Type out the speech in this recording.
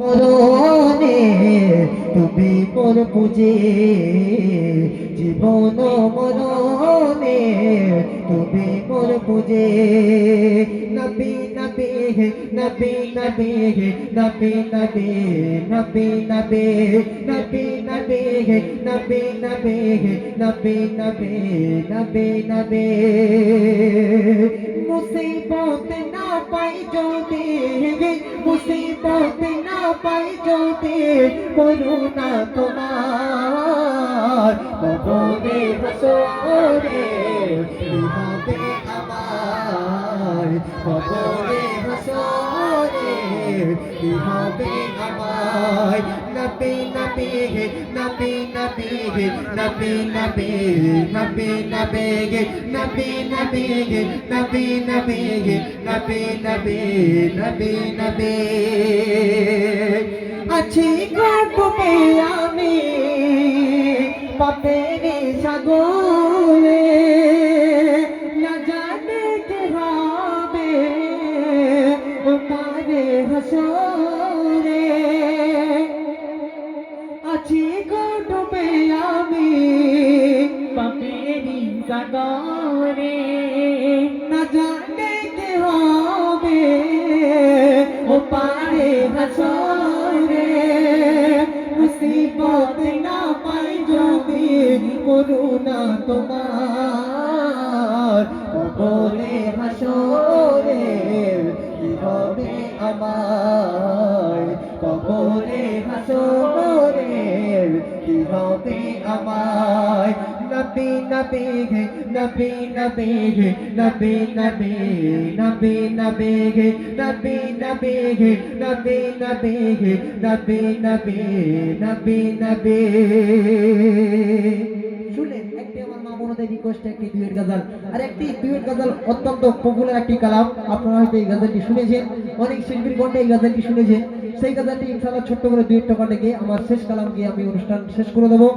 মরণে তুমি মোর পুজে জীবন মরণে তুমি মোর পুজে নবী নবী নবী নবী নবী নবী নবী নবী নবী নবী নবী নবী নবী নবী নবী মুসিবত না পাই যদি মুসিবত না পাই যদি করুণা তোমার কবরে হাসরে হবে আমার কবরে হাসরে হবে আমার নবী নবী নবী নবী নবী নবী নবী নবী নবী নবী নবী নবী নবী নবী নবী নবী আছি গর্বে আমি পাপের সাগরে না জানে কে হবে ও পারে হাসরে আছি গর্বে আমি পাপের সাগরে না জানে কে হবে ও পারে হাসরে মুসিবত না পাই যদি করুণা তোমার কবরে হাসরে কি হবে আমার কবরে হাসরে কি হবে আমার নবী নবী নবী নবী নবী নবী নবী নবী নবী নবী নবী নবী নবী নবী নবী নবী শুনলেন একটি আমার মা বোনদের রিকোয়েস্ট একটি দুয়েট গজল আর একটি দুয়েট গজল অত্যন্ত পপুলার একটি কালাম আপনারা হয়তো এই গজলটি শুনেছেন অনেক শিল্পীর কণ্ঠে এই গজলটি শুনেছেন সেই গজলটি ইনশাআল্লাহ ছোট্ট করে দুয়েট কণ্ঠে গিয়ে আমার শেষ কালাম গিয়ে আমি অনুষ্ঠান শেষ করে দেবো।